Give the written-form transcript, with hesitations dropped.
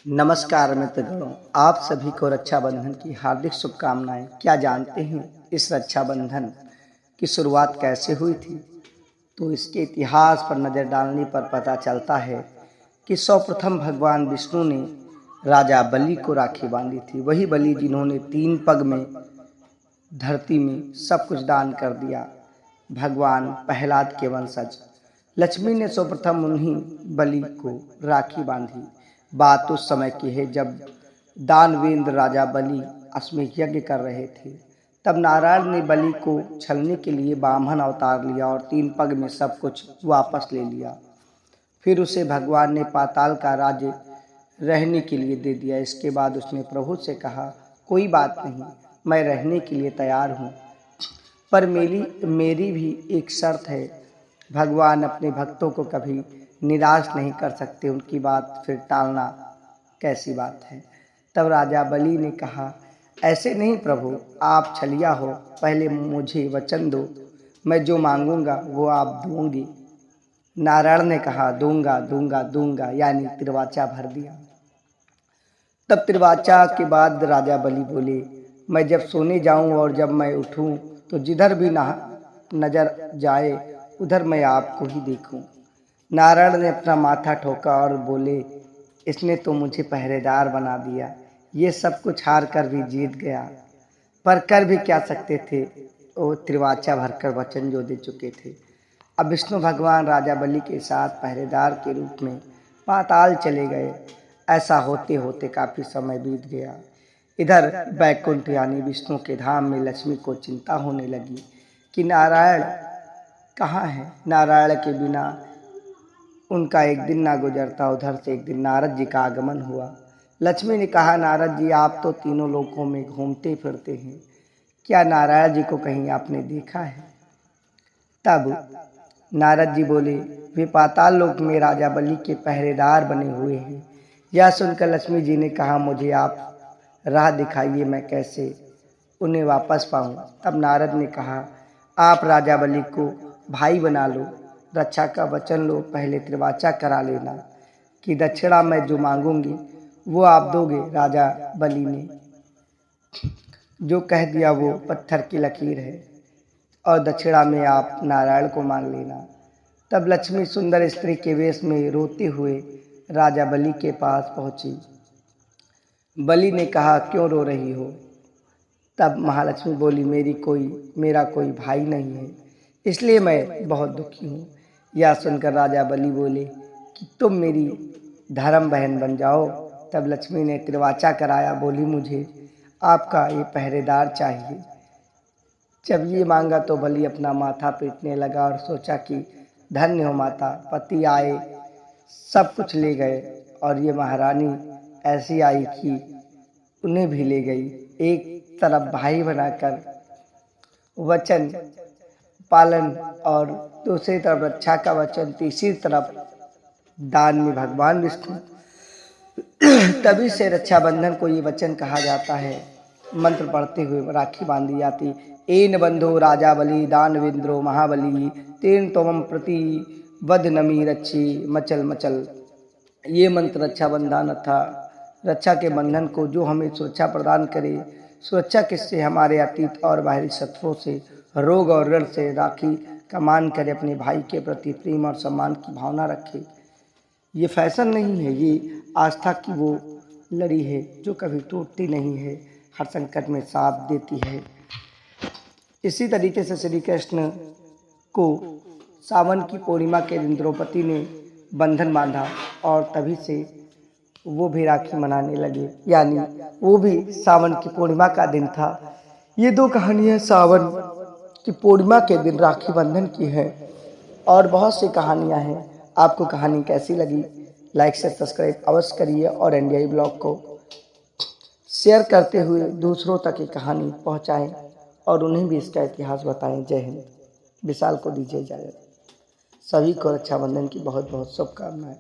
नमस्कार मित्रगणों, आप सभी को रक्षाबंधन की हार्दिक शुभकामनाएं। क्या जानते हैं इस रक्षाबंधन की शुरुआत कैसे हुई थी? तो इसके इतिहास पर नज़र डालने पर पता चलता है कि सर्वप्रथम भगवान विष्णु ने राजा बलि को राखी बांधी थी। वही बलि जिन्होंने 3 पग में धरती में सब कुछ दान कर दिया। भगवान प्रहलाद के वंशज लक्ष्मी ने सर्वप्रथम उन्हीं बलि को राखी बांधी। बात उस समय की है जब दानवेंद्र राजा बलि अश्वमेध यज्ञ कर रहे थे। तब नारायण ने बलि को छलने के लिए वामन अवतार लिया और 3 पग में सब कुछ वापस ले लिया। फिर उसे भगवान ने पाताल का राज्य रहने के लिए दे दिया। इसके बाद उसने प्रभु से कहा, कोई बात नहीं, मैं रहने के लिए तैयार हूँ, पर मेरी भी एक शर्त है। भगवान अपने भक्तों को कभी निराश नहीं कर सकते, उनकी बात फिर टालना कैसी बात है। तब राजा बलि ने कहा, ऐसे नहीं प्रभु, आप छलिया हो, पहले मुझे वचन दो, मैं जो मांगूंगा वो आप दूंगी। नारायण ने कहा, दूंगा दूंगा दूंगा, यानी तिरवाचा भर दिया। तब तिरवाचा के बाद राजा बलि बोले, मैं जब सोने जाऊं और जब मैं उठूं तो जिधर भी नजर जाए उधर मैं आपको ही देखूं। नारायण ने अपना माथा ठोका और बोले, इसने तो मुझे पहरेदार बना दिया, ये सब कुछ हार कर भी जीत गया, पर कर भी क्या सकते थे, वो त्रिवाचा भरकर वचन जो दे चुके थे। अब विष्णु भगवान राजा बलि के साथ पहरेदार के रूप में पाताल चले गए। ऐसा होते होते काफ़ी समय बीत गया। इधर बैकुंठ यानी विष्णु के धाम में लक्ष्मी को चिंता होने लगी कि नारायण कहाँ है। नारायण के बिना उनका एक दिन ना गुजरता। उधर से एक दिन नारद जी का आगमन हुआ। लक्ष्मी ने कहा, नारद जी, आप तो तीनों लोकों में घूमते फिरते हैं, क्या नारायण जी को कहीं आपने देखा है? तब नारद जी बोले, वे पाताल लोक में राजा बलि के पहरेदार बने हुए हैं। यह सुनकर लक्ष्मी जी ने कहा, मुझे आप राह दिखाइए, मैं कैसे उन्हें वापस पाऊं। तब नारद ने कहा, आप राजा बलि को भाई बना लो, रक्षा का वचन लो, पहले त्रिवाचा करा लेना कि दक्षिणा मैं जो मांगूंगी वो आप दोगे। राजा बलि ने जो कह दिया वो पत्थर की लकीर है और दक्षिणा में आप नारायण को मांग लेना। तब लक्ष्मी सुंदर स्त्री के वेश में रोते हुए राजा बलि के पास पहुंची। बलि ने कहा, क्यों रो रही हो? तब महालक्ष्मी बोली, मेरा कोई भाई नहीं है, इसलिए मैं बहुत दुखी हूँ। यह सुनकर राजा बलि बोले कि तुम मेरी धर्म बहन बन जाओ। तब लक्ष्मी ने त्रिवाचा कराया। बोली, मुझे आपका ये पहरेदार चाहिए। जब ये मांगा तो बलि अपना माथा पीटने लगा और सोचा कि धन्य हो माता, पति आए सब कुछ ले गए और ये महारानी ऐसी आई कि उन्हें भी ले गई। एक तरफ भाई बनाकर वचन पालन और दूसरी तरफ रक्षा का वचन, तीसरी तरफ दान में भगवान विष्णु। तभी से रक्षाबंधन को ये वचन कहा जाता है। मंत्र पढ़ते हुए राखी बांधी जाती। एन बंधो राजा बलि दानवेंद्रो महाबली, तेन तोमम प्रति वद नमी रक्षी मचल मचल। ये मंत्र रक्षाबंधन था, रक्षा के बंधन को जो हमें सुरक्षा प्रदान करे। सुरक्षा किससे? हमारे अतीत और बाहरी शत्रुओं से, रोग और ऋण से। राखी का मान करे, अपने भाई के प्रति प्रेम और सम्मान की भावना रखे। ये फैशन नहीं है, ये आस्था की वो लड़ी है जो कभी टूटती नहीं है, हर संकट में साथ देती है। इसी तरीके से श्री कृष्ण को सावन की पूर्णिमा के दिन द्रौपदी ने बंधन बांधा और तभी से वो भी राखी मनाने लगे, यानी वो भी सावन की पूर्णिमा का दिन था। ये दो कहानियाँ सावन की पूर्णिमा के दिन राखी बंधन की है और बहुत सी कहानियाँ हैं। आपको कहानी कैसी लगी? लाइक से सब्सक्राइब अवश्य करिए और एनडीआई ब्लॉग को शेयर करते हुए दूसरों तक ये कहानी पहुँचाएँ और उन्हें भी इसका इतिहास बताएं। जय हिंद। विशाल को दीजिए इजाज़त। सभी को रक्षाबंधन की बहुत बहुत शुभकामनाएं।